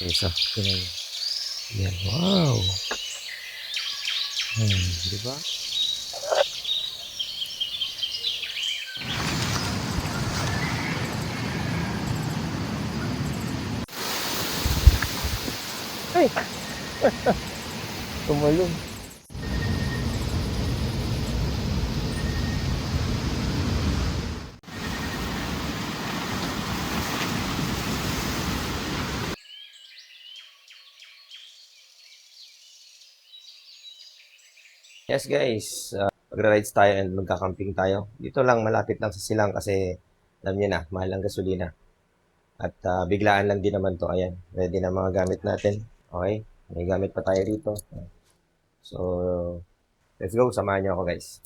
Isa. Tingnan mo. Yan. Wow. Di ba? Ay! Tumalong. Yes guys, magra-rides tayo and magka-camping tayo. Dito lang, malapit lang sa Silang kasi alam niyo na, mahal ang gasolina. At biglaan lang din naman to. Ayan, ready na mga gamit natin. Okay, may gamit pa tayo rito. So, let's go, samahan niyo ako guys.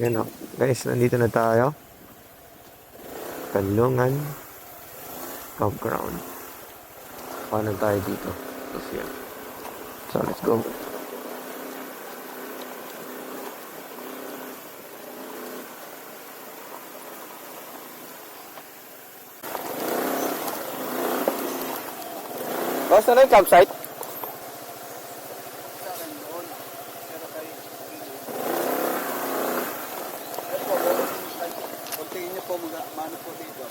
Yan o. Guys, nandito na tayo. Kanlungan Campground. Paano tayo dito? So, let's go. Boss, ano yung campsite? Sa akin doon. Pero kay Ito po, kuntiin niyo po mano po dito.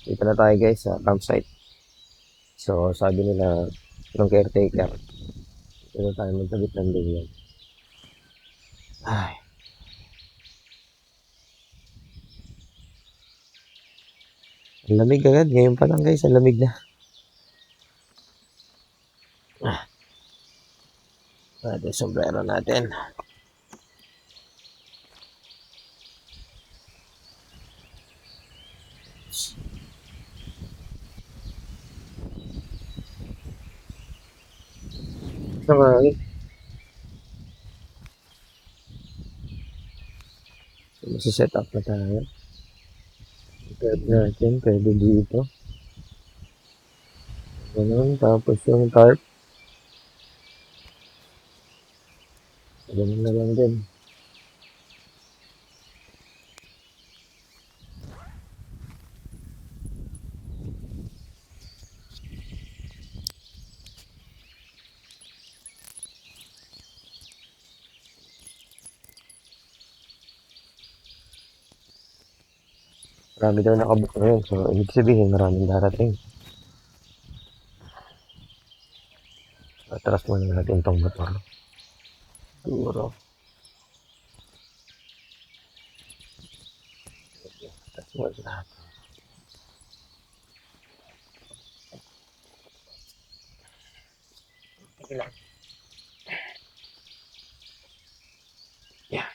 Dito na tayo guys sa campsite. So, sabi nila ng caretaker, dito tayo magtabit ng durian. Ay. Ang lamig agad. Ngayon pa lang guys, ang lamig na. Ito yung sombrero natin. Okay. Set up na tayo. Pwede natin, pwede dito. Ganun, tapos yung tarp. Ganun na lang din. Marami daw nakabook ngayon. So, ibig sabihin, maraming darating. Atras muna natin itong motor. Siguro. Atras muna natin. Sige lang. Yeah.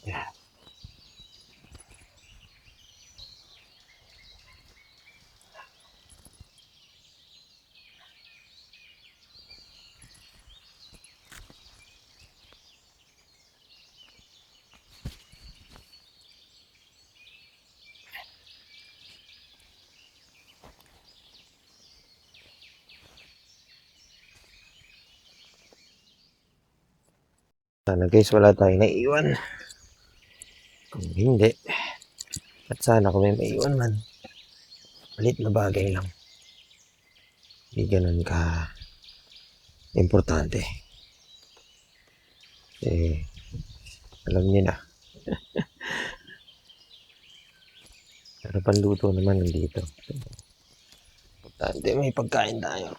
Yeah. Sana guys, wala tayong naiiwan. Kung hindi, at sana kung may maiiwan man, malit na bagay lang. Hindi ganun ka importante. Eh, alam niyo na. Pero panluto naman nandito. Importante, may pagkain tayo.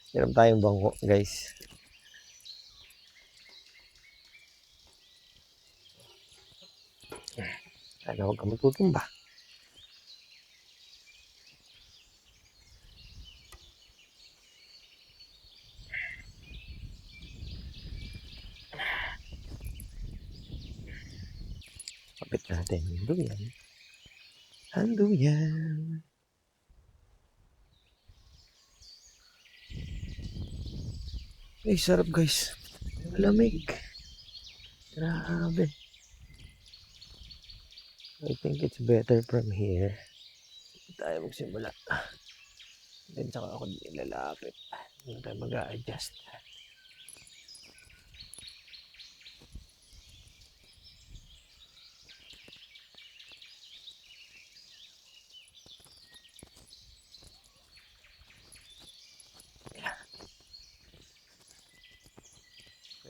Meron tayong bangko, guys. Sana huwag ka matutumba. Kapit natin. Duyan. Handuyan. Ay, sarap guys. Malamig. Grabe. I think it's better from here. tayo magsimula. Then saka ako ilalapit. Hindi tayo mag-a-adjust.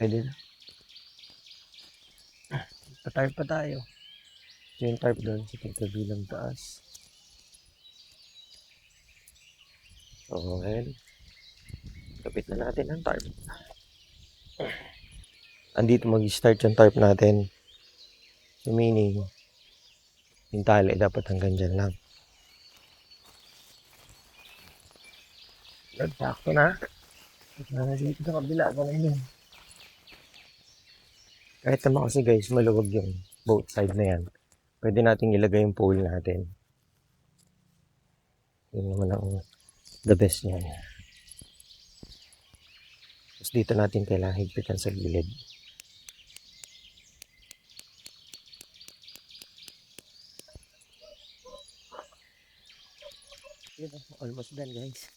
Pwede na. Pa-tarp pa tayo. So yung tarp doon, sa tingkabilang taas. Okay. Kapit na natin ang tarp. Andito mag-start yung tarp natin. So meaning, yung tali dapat hanggang dyan lang. Sakto na. Dito sa kabila. Kahit naman kasi guys, maluwag yung both side na yan. Pwede nating ilagay yung pole natin. Yun naman ang the best niyan. Tapos dito natin kailangan higpitan sa gilid. Yun, almost done guys.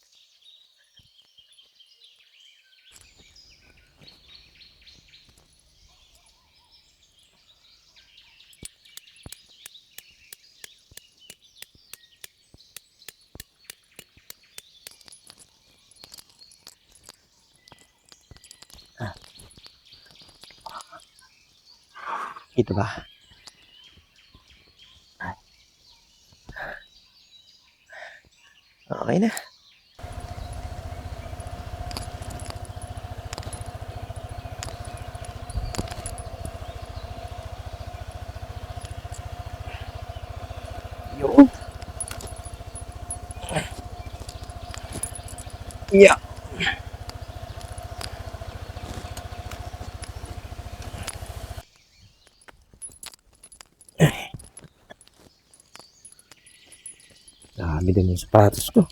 Ito ba? Okay na. Yun. Yeah. Dami din yung sapatos ko.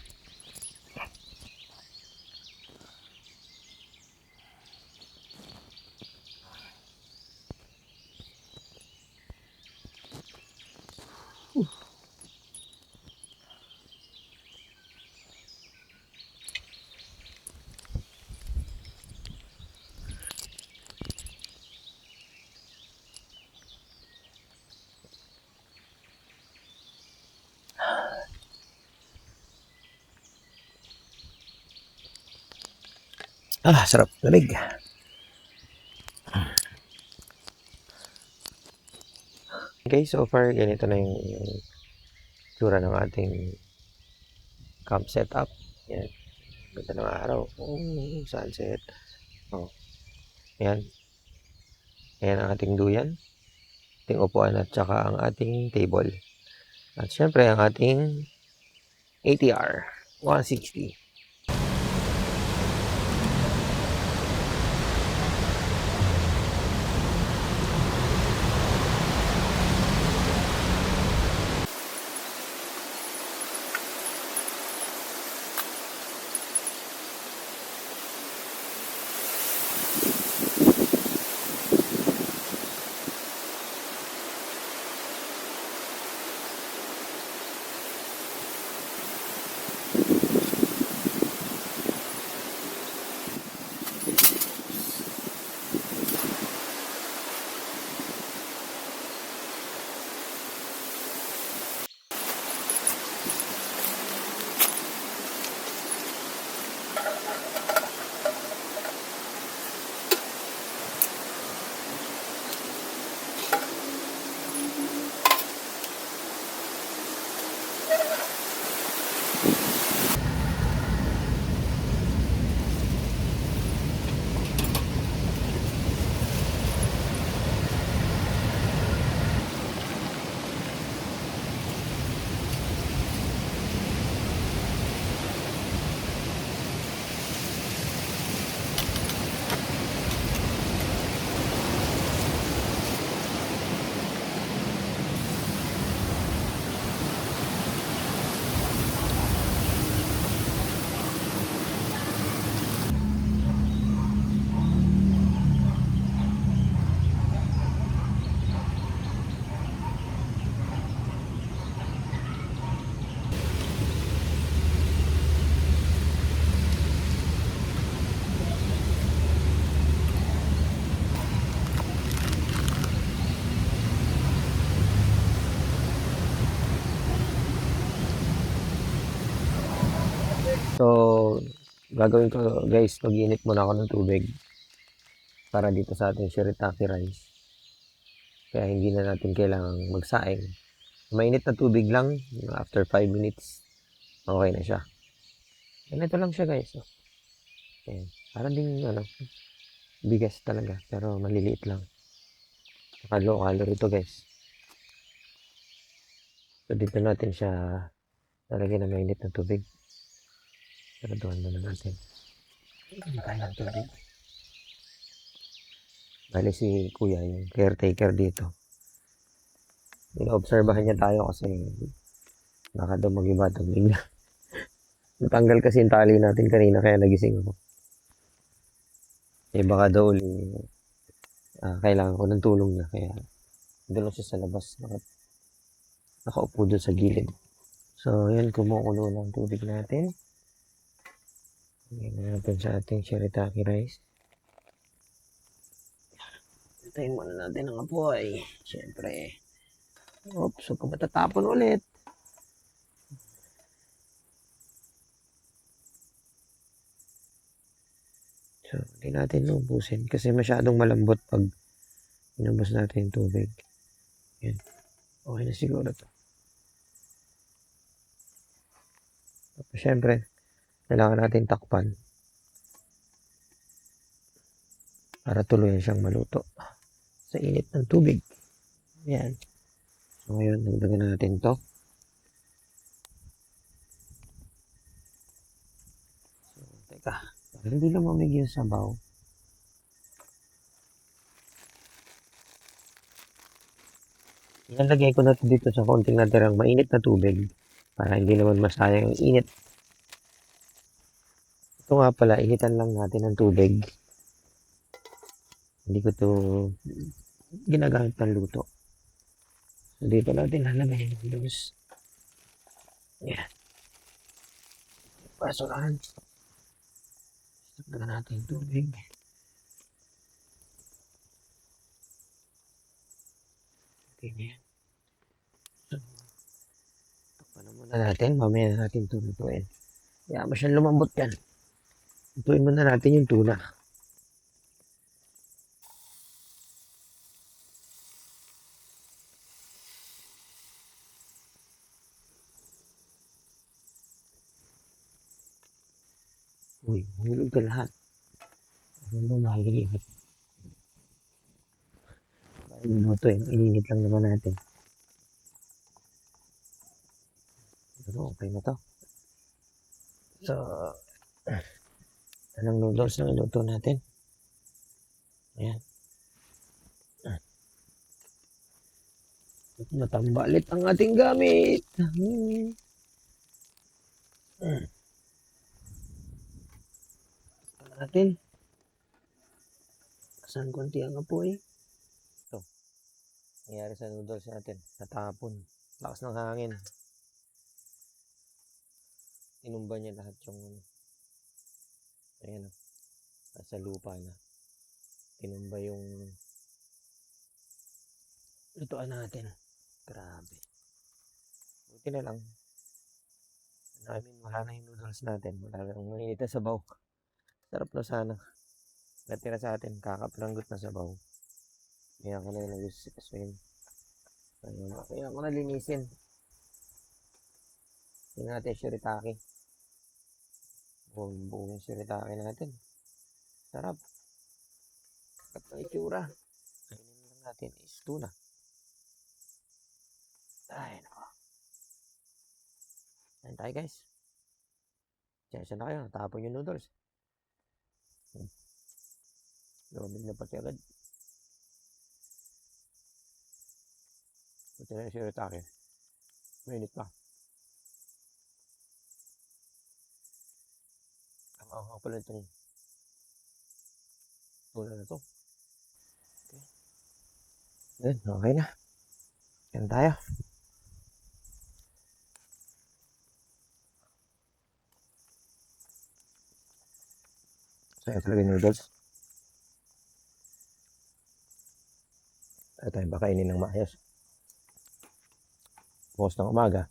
Sarap. Lamig. Okay, so far, ganito na yung tsura ng ating camp setup. Yan. Ganda ng araw. Sunset. Yan. Ayan ang ating duyan. Ating upuan at saka ang ating table. At syempre, ang ating ATR 160. So, gagawin ko guys, mag-init muna ako ng tubig para dito sa ating shirataki rice. Kaya hindi na natin kailangang magsaing. Mainit na tubig lang, after 5 minutes, okay na siya. Ganito lang siya guys. Oh. Ayan. Parang ding bigas talaga, pero maliliit lang. Saka low calorie to guys. So dito natin siya lalagyan ng mainit na tubig. Saraduhan muna natin. Hindi tayo ng tubig. Bali si kuya yung caretaker dito. Inoobserbahan niya tayo kasi baka daw mag-iba ito bigla. Natanggal kasi yung tali natin kanina kaya nagising ako. Eh baka daw uli kailangan ko ng tulong niya kaya doon lang siya sa labas. Nakaupo doon sa gilid. So yan, kumukulo lang tubig natin. Lagyan natin sa ating shirataki rice. Hintayin muna natin ang apoy. Siyempre. Oops, huwag ka matatapon ulit. So, hindi natin lubusin kasi masyadong malambot pag inubos natin yung tubig. Yan. Okay na siguro to. Tapos, syempre, kailangan natin takpan para tuluyan siyang maluto sa init ng tubig. Yan. So, ngayon, nagdagan natin to. So, teka. Para hindi lumamig yung sabaw. Ilalagay ko na dito sa konting natirang mainit na tubig para hindi naman masayang yung init. Ito nga pala, initan lang natin ng tubig. Hindi ko to ginagamit ng luto. So, dito natin lalagay yung noodles. Yan. Basurahan. Lagyan natin yung tubig. Okay na yan. So, takpan na muna natin. Mamaya na natin ito lutuin. Kaya mo siyang lumambot yan. Lutuin muna natin yung tuna. Uy, hulog ka lahat. Ano ba mahigit? Luto yun. Ininit lang naman natin. Pero okay na to. So, anong noodles na iluto natin? Ayan. Natambalit ang ating gamit. Natin. Saan konti ang apoy? Ito. Nangyari sa noodles natin. Natapon. Lakas ng hangin. Tinumba niya lahat yung ayan o. Nasa lupa na. Tinumba yung lutuan natin. Grabe. Buti na lang. Wala na yung noodles natin. Wala na yung mainit na sabaw. Sarap na sana. Natira sa atin. Kakapilanggot na sabaw. Kaya ko na yung nag-sipaswin. Kaya ko na linisin. Tingnan natin shirataki. Buong yung shirataki natin. Sarap. Sarap ng itsura. Kainin lang natin is tuna. Ay, nako. Ayan tayo guys. Sensya na kayo. Natapon yung noodles. Lumamig na pati agad. Ito na yung shirataki. Mainit pa. Ang pala itong tuna na to. Okay. Then, okay na. Yan tayo. So, ito talaga yung noodles. Ito yung bakainin ng maayos. Bukas ng umaga.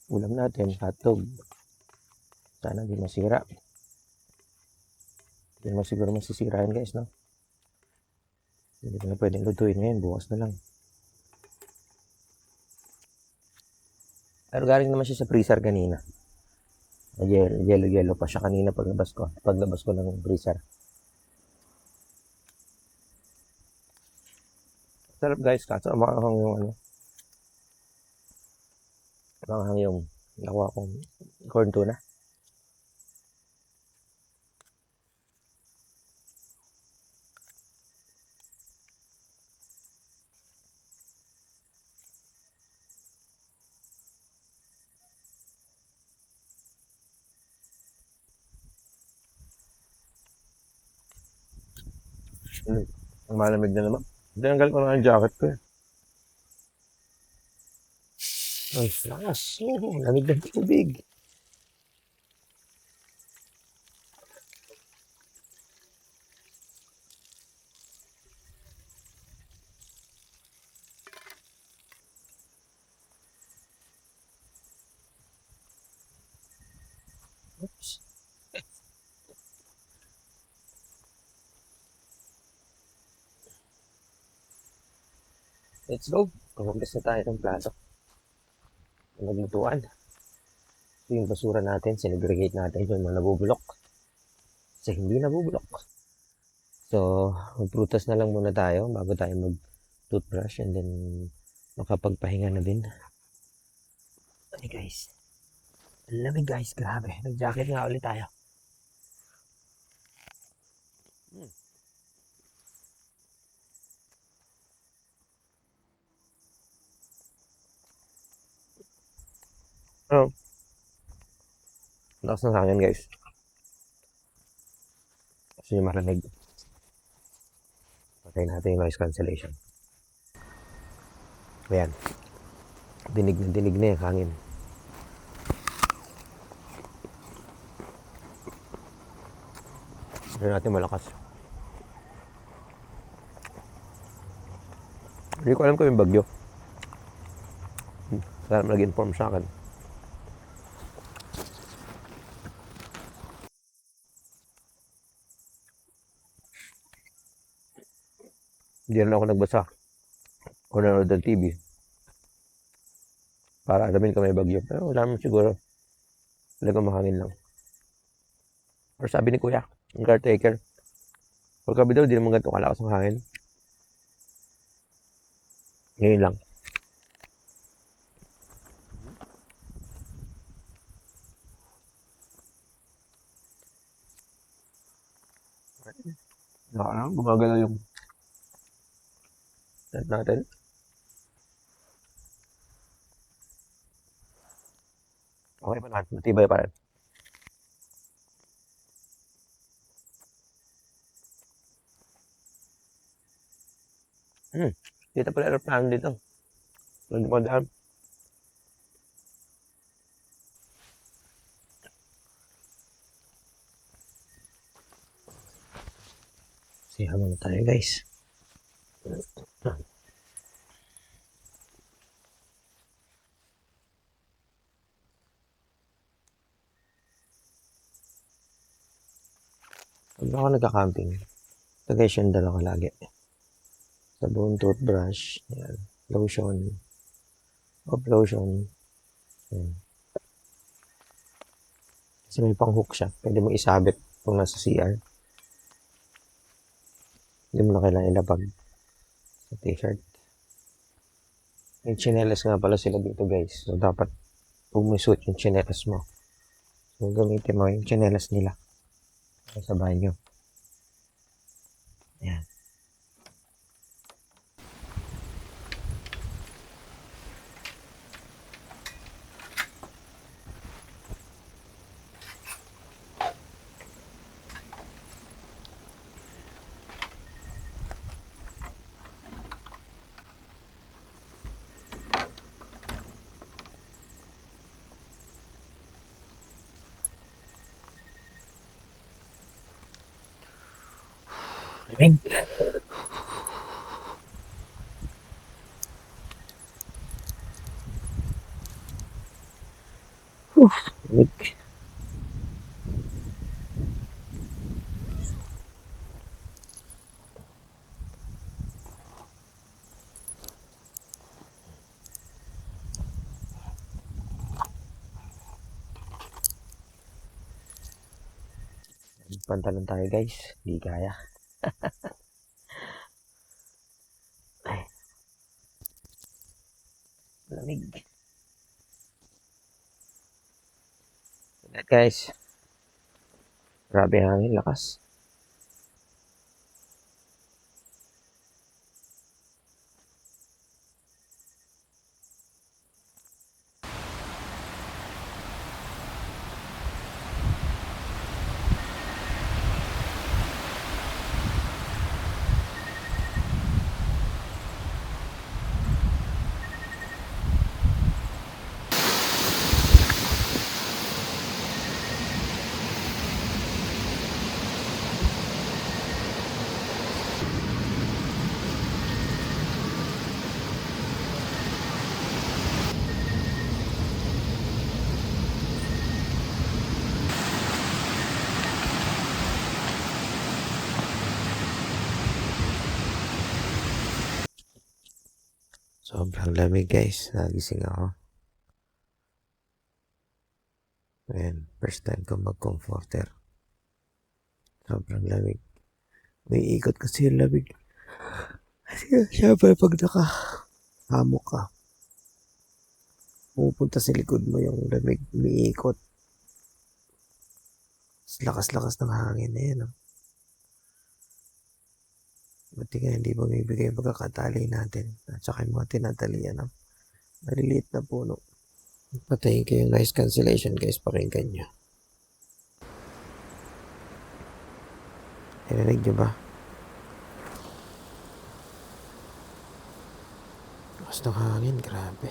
Ulam natin, hotdog. Sana di masira. Hindi naman siguro masisira yan guys, no? Hindi ko na pwedeng lutuin ngayon, bukas na lang. Pero galing naman siya sa freezer kanina. Yellow pa siya kanina paglabas ko. Paglabas ko ng freezer. Sarap guys, kaso makakang yung ano. Makakang yung nakuha kong corn tuna. Ang malamig na naman. Tinanggal ko na ang jacket ko eh. Ay, lakas. Lamig ng tubig. Oops. Let's go. Kumagas na tayo ng plato. Naglutuan. Ito yung basura natin. Sinegregate natin yung mga nabubulok. Kasi hindi nabubulok. So, magprutas na lang muna tayo bago tayo mag-toothbrush and then makapagpahinga na din. Ay guys. Ang lamig guys. Grabe. Nag-jacket nga ulit tayo. Oh. Lakas ng hangin guys. Kasi yung malamig. Patay natin yung noise cancellation. Ayan. Dinig na yung hangin. Hindi natin malakas. Hindi ko alam kung yung bagyo. Sana nag-inform sa akin. Hindi na ako nagbasa o nanonood ng TV para alamin kung may bagyo. Pero wala naman siguro. Talagang mahangin lang. Or sabi ni Kuya, yung caretaker, pagkabi daw, di naman ganito kalakas ang hangin. Ngayon lang. Gumagalaw yung tent natin. Okay pa natin, matibay pa rin. Dito pala aeroplano dito. Nandun pa daan. Siya muna tayo guys. Pag ako nagka-camping, ito guys yung dala ko lagi. Sabon, toothbrush, yan, lotion, lotion. Yan. Kasi may pang-hook siya. Pwede mo isabit kung nasa CR. Hindi mo na kailangan ilapag sa t-shirt. May chinelas nga pala sila dito guys. So dapat pumisuot yung chinelas mo. So gamitin mo yung chinelas nila sa banyo. Yan. Ring. Lamig. Pantalon tayo guys. Di kaya. Ay, lamig. Ingat guys. Grabe hangin, lakas. Sobrang lamig guys. Nagising ako. Ayan, first time ko mag-comforter. Sobrang lamig. May ikot kasi yung lamig. Kasi syempre pag nakahamok ka, pupunta sa likod mo yung lamig, umiikot. Lakas-lakas ng hangin na yan. Oh. Buti nga hindi bumibigay yung pagkakatali natin. At saka yung mga tinatalian ng maliliit na puno. Patayin ko yung noise cancellation guys, pakinggan nyo. Narinig nyo ba? Lakas ng hangin, grabe.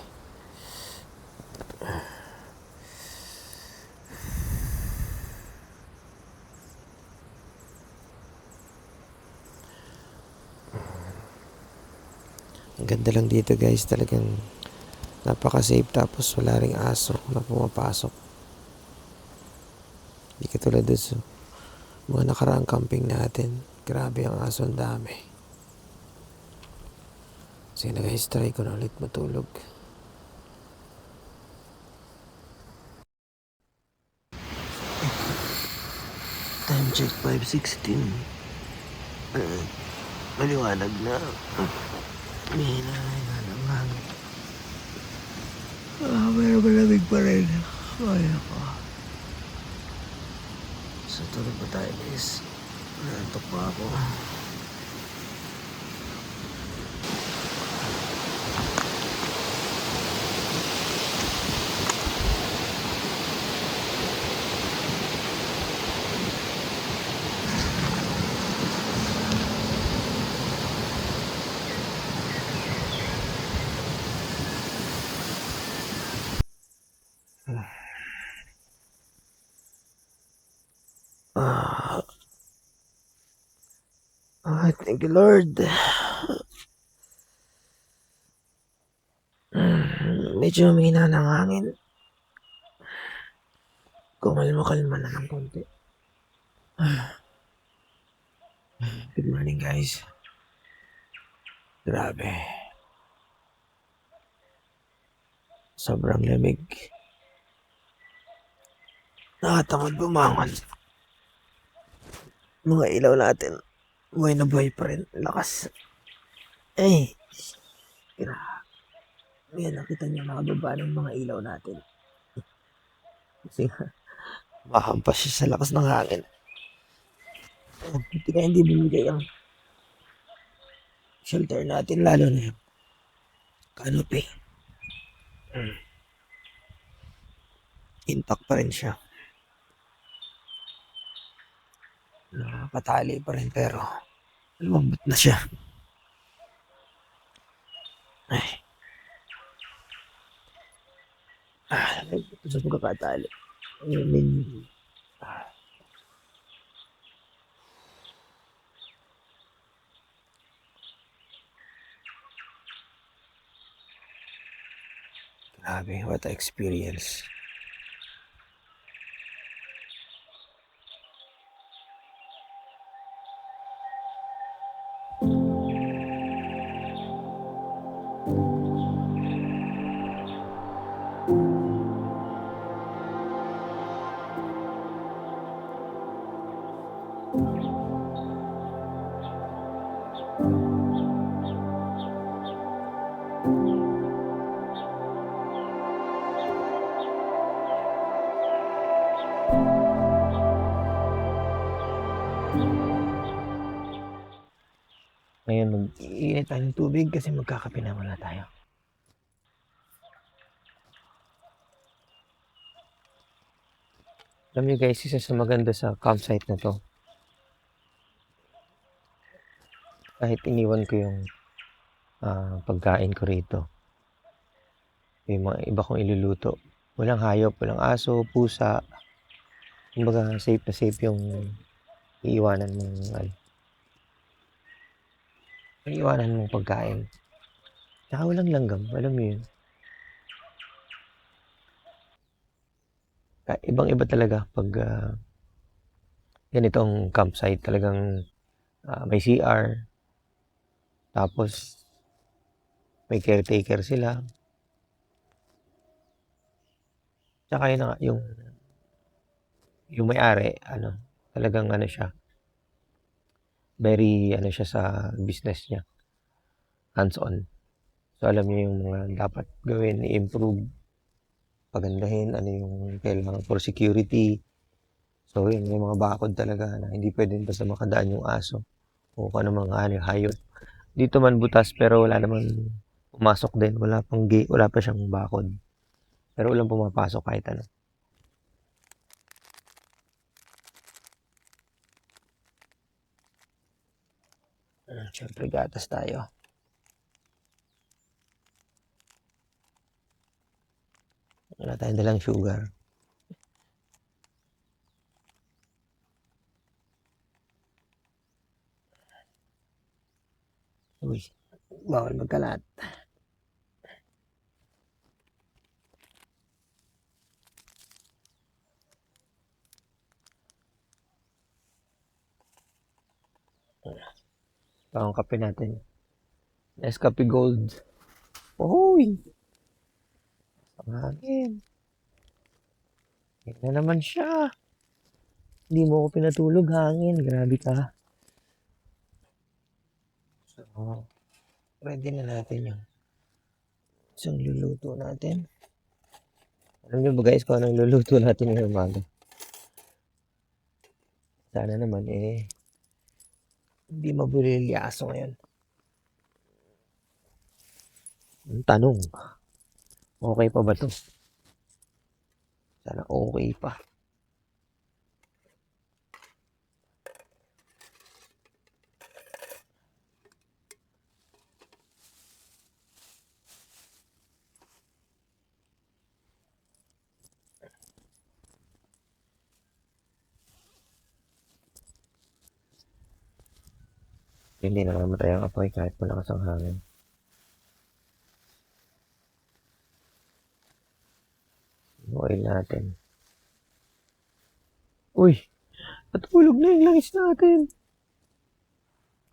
Ang ganda lang dito guys, talagang napaka-safe tapos wala ring aso na pumapasok. Hindi katulad doon sa mga nakaraang camping natin. Grabe ang aso, ang dami. Sige na guys, try ko na ulit matulog. Time check 5:16. Maliwanag na. May hinahinga ng hangin. Pero malamig pa rin. Ay ako. So tulog pa tayo guys. Nantok pa ako. Thank you Lord. Medyo humina ng hangin. Kumalma-kalma na ng konti. Good morning guys. Grabe. Sobrang lamig. Nakatamad bumangon. Mga ilaw natin. Buhay na buhay pa rin. Lakas. Eh. Grabe. Yan, nakita niyo nakababa ng mga ilaw natin. Kasi mahampas siya sa lakas ng hangin. Hindi kaya hindi bumigay ang shelter natin, lalo na yung canopy. Intact pa rin siya. Nakakatali pa rin pero lumambot na siya. Ay. Ito sa pagkakatali. Grabe, what a experience. Ngayon, mag-iinit tayo ng tubig kasi magkakape na muna tayo. Alam niyo guys, isa sa maganda sa campsite na to, kahit iniwan ko yung pagkain ko rito, yung mga iba kong iluluto, walang hayop, walang aso, pusa, kumbaga safe na safe yung iiwanan mong pagkain. Tsaka walang langgam, alam mo yun. Ibang-iba talaga pag ganitong campsite, talagang may CR, tapos may caretaker sila. Tsaka yun na nga, yung may-ari, talagang siya, very siya sa business niya, hands-on. So alam niyo yung mga dapat gawin, i-improve, pagandahin, ano yung kailangan for security. So yun, may mga bakod talaga na hindi pwedeng basta makadaan yung aso o kung ano mga hayop. Dito man butas pero wala naman pumasok din, wala pang gate, wala pa siyang bakod. Pero walang pumapasok kahit ano. Siyempre gatas tayo. Wala tayong dalang sugar. Uy, bawal magkalat. Ito ang kape natin. Nescafe Gold. Uy! Ang hangin. Yan na naman siya. Hindi mo ako pinatulog, hangin. Grabe ka. So, ready na natin yung isang luluto natin. Alam niyo ba guys kung anong luluto natin ngayong umaga? Sana naman hindi mabulil yung aso ngayon. Ang tanong, okay pa ba to? Sana okay pa. Hindi na mamatay ang apoy kahit malakas ang hangin. Yung oil natin. Uy! Natulog na yung langis natin.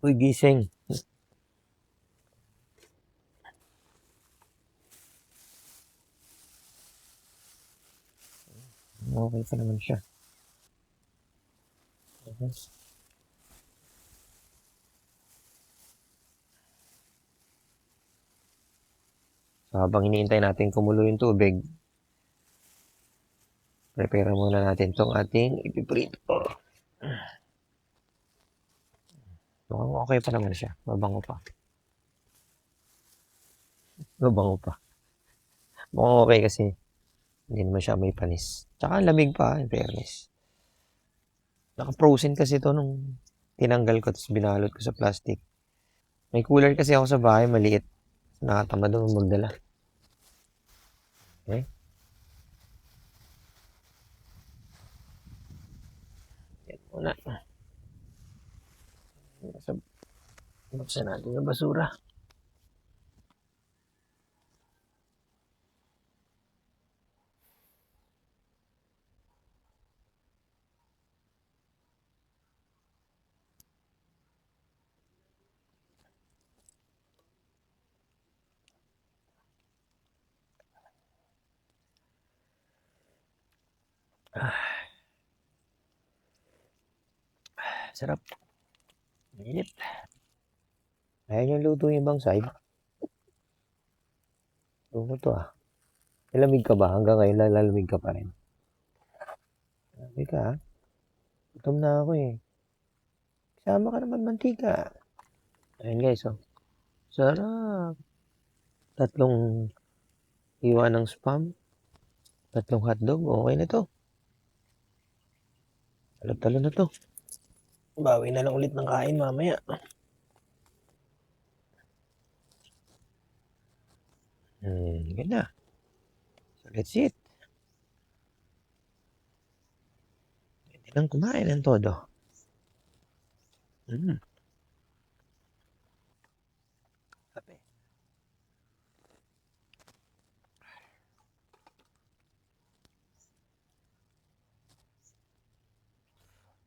Uy, gising. Okay pa naman siya. So, habang iniintay natin kumulo yung tubig, prepare muna natin itong ating ipiprito. Mukhang okay pa naman siya. Mabango pa. Mabango pa. Mukhang okay kasi hindi naman siya may panis. Tsaka lamig pa, in fairness. Naka-frozen kasi ito nung tinanggal ko tapos binalot ko sa plastic. May cooler kasi ako sa bahay, maliit. Nakatamad naman magdala. Okay? Yan muna. Buksan natin yung basura. Sarap. Init. Ayaw nyo luto yung ibang side. Luto to ah. Lalamig ka ba? Hanggang ngayon lalamig ka pa rin. Lalamig ka ah. Gutom na ako eh. Kasama ka naman mantika. Ayan guys, oh. Sarap. Tatlong hiwa ng spam. Tatlong hotdog. Okay na to. Talo-talo na to. Bawi na lang ulit ng kain mamaya. Ganda. So let's eat. Hindi lang kumain ng todo. Kape.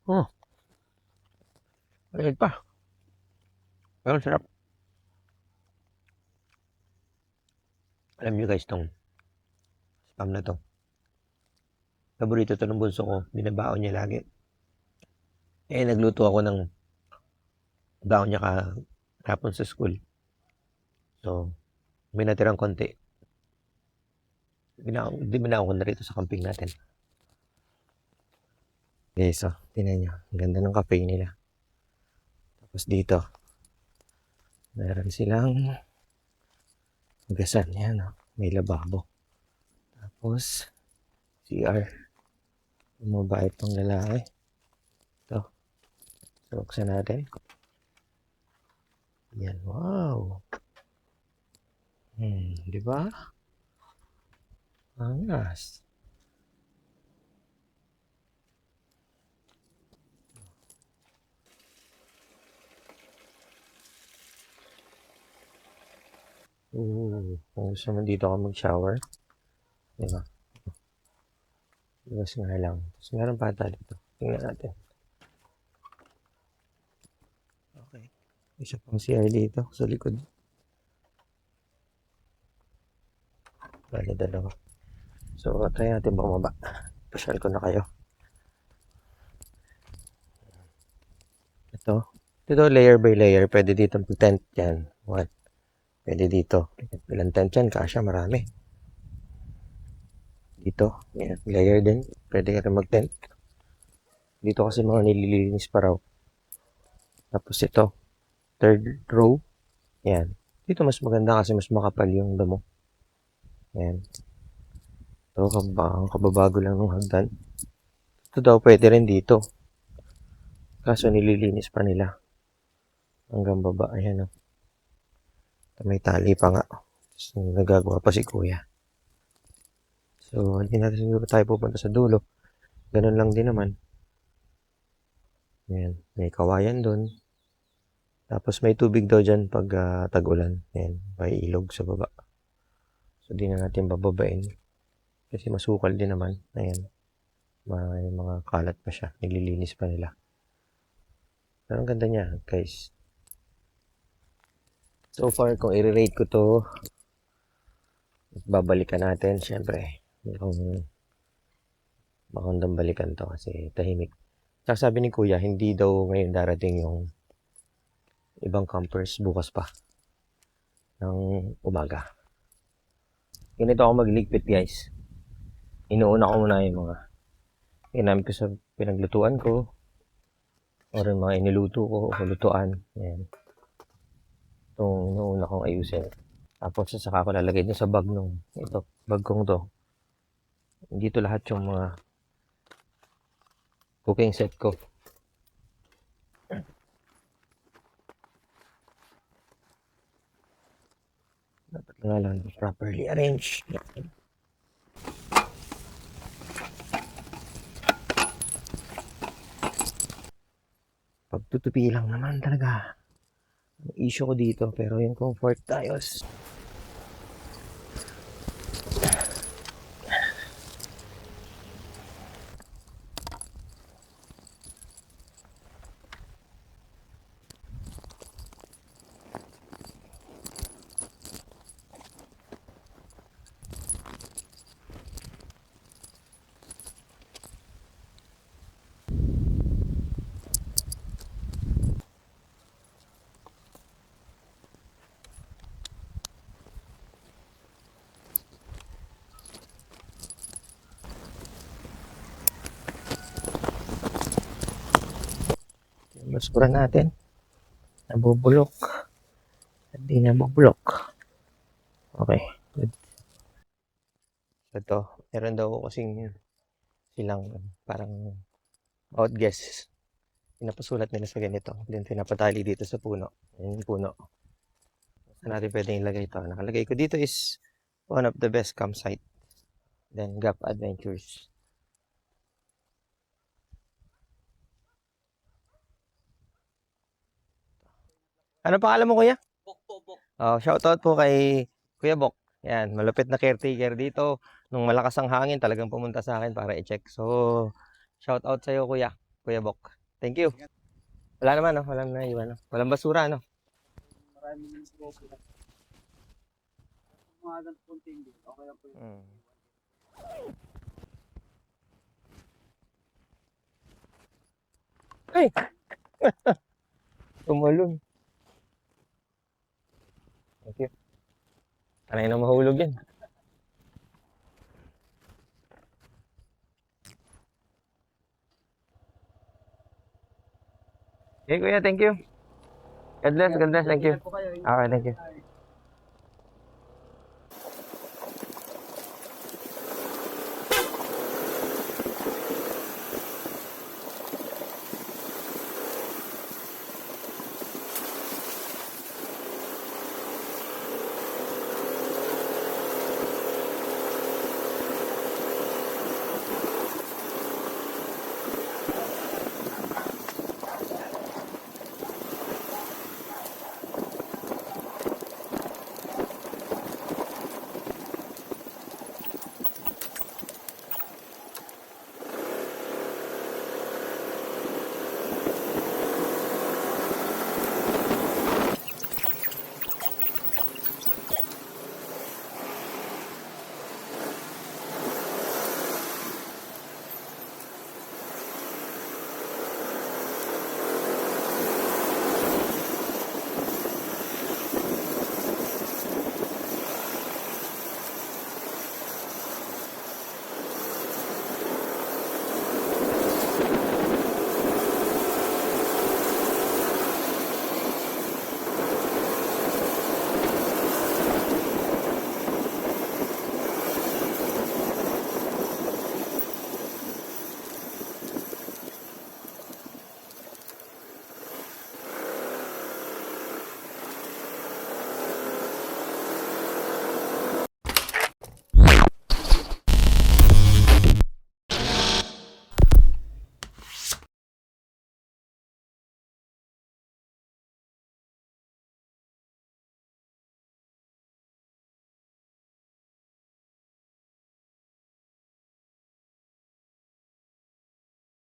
Oh, ayun pa. Pero sarap. Alam nyo guys, tong spam na to. Paborito to ng bunso ko. Binabaon niya lagi. Nagluto ako ng baon niya kahapon sa school. So, may natirang konti. Binaon ko na rito sa camping natin. Okay, so, tingnan nyo. Ang ganda ng cafe nila. Tapos dito, meron silang magasan. Yan, oh. May lababo. Tapos, CR. Yung mabait pang lalaki. Ito. So, buksan natin. Yan, wow. Di ba? Angas. Kung gusto mo dito ka mag-shower. Di ba? Iwas nga lang. Tapos meron pa ata dito. Tingnan natin. Okay. Isa pang CR dito sa likod. Bali dalawa. So, try natin bumaba. Pasyal ko na kayo. Ito layer by layer. Pwede dito tent yan. What? Pwede dito. Ilang tent yan? Kasya marami. Dito. Yan. Layer din. Pwede ka rin mag-tent. Dito kasi mga nililinis pa raw. Tapos ito. Third row. Yan. Dito mas maganda kasi mas makapal yung damo. Yan. Ito, ang kababago lang ng hagdan. Ito daw pwede rin dito. Kaso nililinis pa nila. Hanggang baba. Ayan o. May tali pa nga. So, nagagawa pa si kuya. So, hindi natin siguro tayo pupunta sa dulo. Ganun lang din naman. Ayan. May kawayan doon. Tapos may tubig daw dyan pag tag-ulan. Ayan. May ilog sa baba. So, di na natin bababain. Kasi masukal din naman. Ayan. May mga kalat pa siya. Naglilinis pa nila. Pero ang ganda niya, guys. So far, kung i-rate ko to, babalikan natin, syempre. Magandang balikan to kasi tahimik. Saka sabi ni kuya, hindi daw ngayon darating yung ibang campers bukas pa ng umaga. Ganito ako magligpit guys. Inuuna ko muna yung mga ginamit ko sa pinaglutuan ko or yung mga iniluto ko o lutuan. Yan. Itong inuuna kong ayusin. Tapos saka ko lalagay din sa bag nung ito, bag kong to. Dito lahat yung mga cooking set ko. Dapat nga lang properly arranged. Pagtutupi lang naman talaga. Ang issue ko dito, pero yung comfort ayos. Basura natin. Nabubulok. Hindi na mag-block. Okay. Good. Ito, meron daw kasing silang parang outguess. Pinapasulat nila sa ganito. Then pinapatali dito sa puno. Ayan yung puno. Saan natin pwedeng ilagay ito? Nakalagay ko dito is one of the best campsite. Then Gap Adventures. Ano pangalan mo, kuya? Bok po, bok. Oh, shoutout po kay Kuya Bok. Yan, malupit na caretaker dito. Nung malakas ang hangin, talagang pumunta sa akin para i-check. So, shoutout sa iyo, kuya. Kuya Bok. Thank you. Wala naman, no? Walang naiwan, no? Walang basura, no? Maraming naman po sila. Mga ganito konting din. Okay lang po yun. Hmm. Ay! Tumalon. Thank you. Sanay na mahulog yan. Okay, kuya, thank you. God bless, thank you. Ingat po kayo. Okay, thank you.